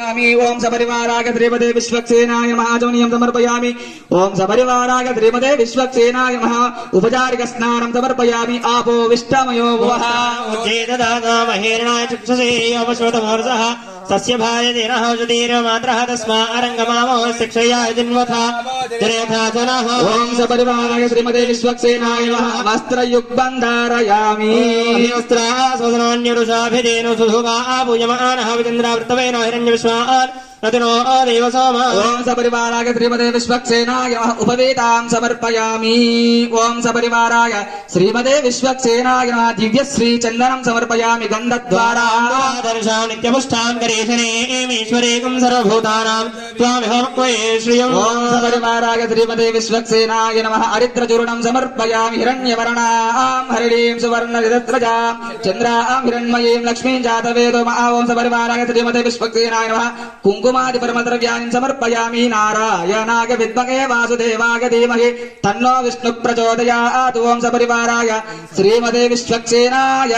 ओम सपरिवाराय श्रीमते विश्वक्सेनाय नमः आचमनीयं समर्पयामि ओम सपरिवाराय श्रीमते विश्वक्सेनाय नमः उपचारिक स्नानं समर्पयामि आपो विष्टमयो भवः उज्जेददाना महेरणाय चक्षुषे अपश्वतमोर्जः तस्य भार्यतेनः जुदीर्मात्रः तस्मा अरङ्गमामो शिक्षया जिन्वथा जनेथा जनः ओम सपरिवाराय श्रीमते विश्वक्सेनाय नमः वस्त्रयुग्मं धारयामि वस्त्रास्वदनान्यरुषाभिधेनु सुधुगा पूजमानः विचन्द्रावृतवेन हिरण्यविश्वान् रतिनो देव सोम ओम सपरिवाराय श्रीमते विश्वक्सेनाय नमः उपवेतां समर्पयामि ओम सपरिवाराय श्रीमते विश्वक्सेनाय नमः दिव्यश्री चन्दनं समर्पयामि गन्धद्वारा दर्शा नित्यपुष्टां करेशनेमीश्वरेकं सर्वभूतानां त्वामिहोर्क्वये श्रियम् ओम सपरिवाराय श्रीमते विश्वक्सेनाय नमः हरिद्रचूर्णं समर्पयामि हिरण्यवर्णां हरिणीं सुवर्णरजस्रजां चन्द्रां हिरण्मयीं लक्ष्मीं जातवेदो महा ओम सपरिवाराय श्रीमते विश्वक्सेनाय नमः कुङ्कुमादिपरमद्रव्याणि समर्पयामि नारायणाय विद्महे वासुदेवाय धीमहि तन्नो विष्णु प्रचोदयात् ओम सपरिवाराय श्रीमते विश्वक्सेनाय